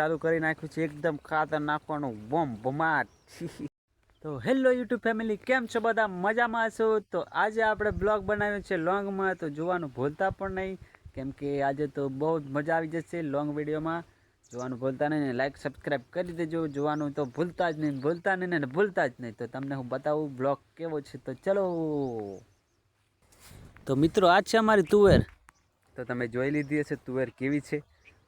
ચાલુ કરી નાખ્યું છે એકદમ ખાતર નાખવાનું બોમ બમાટ. તો હેલો યુટ્યુબ ફેમિલી, કેમ છો બધા? મજામાં છો? તો આજે આપણે બ્લોગ બનાવ્યો છે લોંગમાં, તો જોવાનું ભૂલતા પણ નહીં, કેમ કે આજે તો બહુ જ મજા આવી જશે લોંગ વિડીયોમાં. જોવાનું ભૂલતા નહીં ને લાઈક સબસ્ક્રાઈબ કરી દેજો. જોવાનું તો ભૂલતા જ નહીં, ભૂલતા નહીં ને ભૂલતા જ નહીં. તો તમને હું બતાવું બ્લોગ કેવો છે, તો ચલો. તો મિત્રો આ છે અમારી તુવેર. તો તમે જોઈ લીધી હશે તુવેર કેવી છે.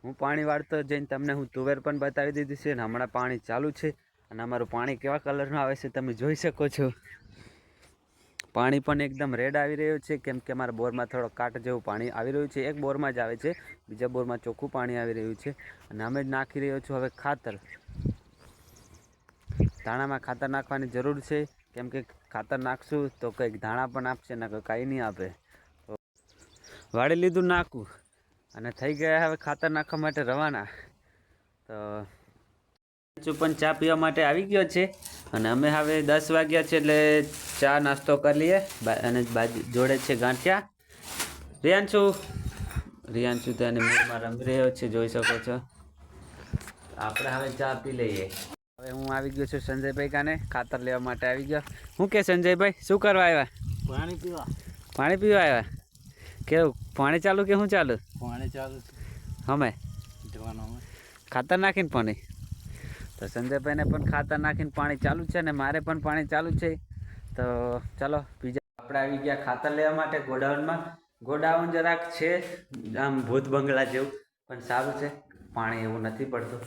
હું પાણી વાળતો જઈને તમને હું તુવેર પણ બતાવી દીધી છે ને હમણાં પાણી ચાલુ છે. અને અમારું પાણી કેવા કલરનું આવે છે તમે જોઈ શકો છો. પાણી પણ એકદમ રેડ આવી રહ્યું છે, કેમ કે અમારા બોરમાં થોડો કાટ જેવું પાણી આવી રહ્યું છે. એક બોરમાં જ આવે છે, બીજા બોરમાં ચોખ્ખું પાણી આવી રહ્યું છે. અને અમે જ નાખી રહ્યો છું હવે ખાતર. ધાણામાં ખાતર નાખવાની જરૂર છે, કેમ કે ખાતર નાખશું તો કંઈક ધાણા પણ આપશે ને કાંઈ નહીં આપે. તો વાળી લીધું નાખવું અને થઈ ગયા હવે ખાતર નાખવા માટે રવાના. તો પણ ચા પીવા માટે આવી ગયો છે અને અમે હવે 10 વાગ્યા છે એટલે ચા નાસ્તો કરી લઈએ. અને બાજુ જોડે છે ગાંઠિયા. રિયાંશુ તો એને મૂળમાં રમી રહ્યો છે, જોઈ શકો છો. આપણે હવે ચા પી લઈએ. હવે હું આવી ગયો છું સંજયભાઈ કાને ખાતર લેવા માટે આવી ગયો. શું કે સંજયભાઈ, શું કરવા આવ્યા? પાણી પીવા. પાણી પીવા આવ્યા? કેવું પાણી ચાલુ કે શું ચાલુ? પાણી ચાલુ અમે જવાનું ખાતર નાખીને પાણી. તો સંજયભાઈને પણ ખાતર નાખીને પાણી ચાલુ છે ને મારે પણ પાણી ચાલુ છે. તો ચલો બીજા આપણે આવી ગયા ખાતર લેવા માટે ગોડાઉનમાં. ગોડાઉન જરાક છે આમ ભૂત બંગલા જેવું, પણ સારું છે, પાણી એવું નથી પડતું.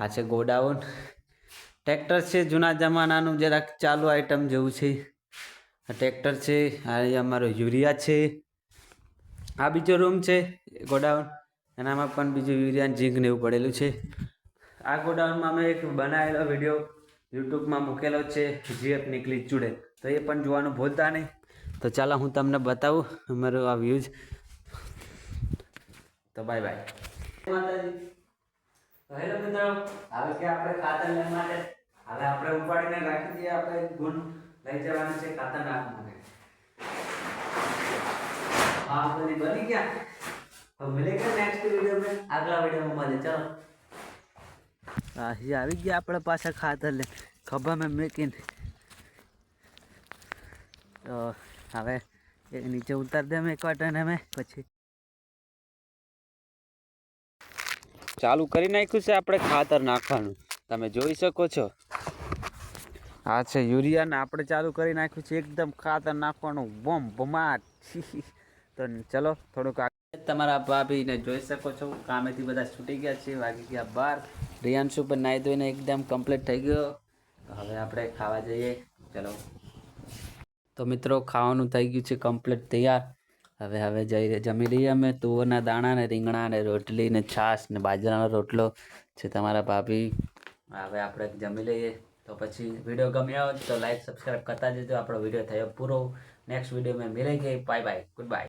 આ છે ગોડાઉન. ટ્રેક્ટર છે જૂના જમાનાનું, જરાક ચાલુ આઈટમ જેવું છે. આ ટ્રેક્ટર છે, આ અમારો યુરિયા છે. આ બીજો રૂમ છે ગોડાઉન, એનામાં પણ બીજું યુરિયા ઝીંક ને એવું પડેલું છે. આ ગોડાઉનમાં અમે એક બનાવેલો વિડીયો યુટ્યુબમાં મૂકેલો છે, જીએફ નીકળી ચૂડે, તો એ પણ જોવાનું ભૂલતા નહીં. તો ચાલો હું તમને બતાવું અમારો આ વ્યૂઝ. તો બાય બાય. હેલો મિત્રો, હવે કે આપણે ખાતર લેવા માટે હવે આપણે ઉપાડીને રાખી દઈએ. આપણે ગુણ લઈ જવાનું છે ખાતર નાખવા માટે. આ બધી બની ગયા. તો મિલેંગે નેક્સ્ટ વિડિયો में, આગલા વિડિયોમાં મળે. ચલો અહીં આવી ગયા આપણે પાછા ખાતર લે ખભા મેં મેકીને. તો હવે એક નીચે ઉતાર દે એક વાટને અમે પછી ચાલુ કરી નાખ્યું છે આપણે ખાતર નાખવાનું. તમે જોઈ શકો છો આ છે યુરિયા ને આપણે ચાલુ કરી નાખ્યું છે એકદમ ખાતર નાખવાનું બોમ બમાટ. તો ચલો થોડુંક તમારા ભાભીને જોઈ શકો છો, કામેથી બધા છૂટી ગયા છે, વાગી ગયા 12. રિયાંશુ પણ નાહી ધોઈને એકદમ કમ્પ્લીટ થઈ ગયો. હવે આપણે ખાવા જઈએ. ચલો તો મિત્રો ખાવાનું થઈ ગયું છે કમ્પ્લીટ તૈયાર. હવે જમી લઈએ અમે. તુવરના દાણા ને રીંગણા ને રોટલી ને છાશ ને બાજરાનો રોટલો છે તમારા ભાભી. હવે આપણે જમી લઈએ. તો પછી વિડીયો ગમ્યો હોય તો લાઈક સબસ્ક્રાઈબ કરતા જજો. આપણો વિડીયો થયો પૂરો. નેક્સ્ટ વિડીયો મેં મિલેંગે. Bye bye, good bye.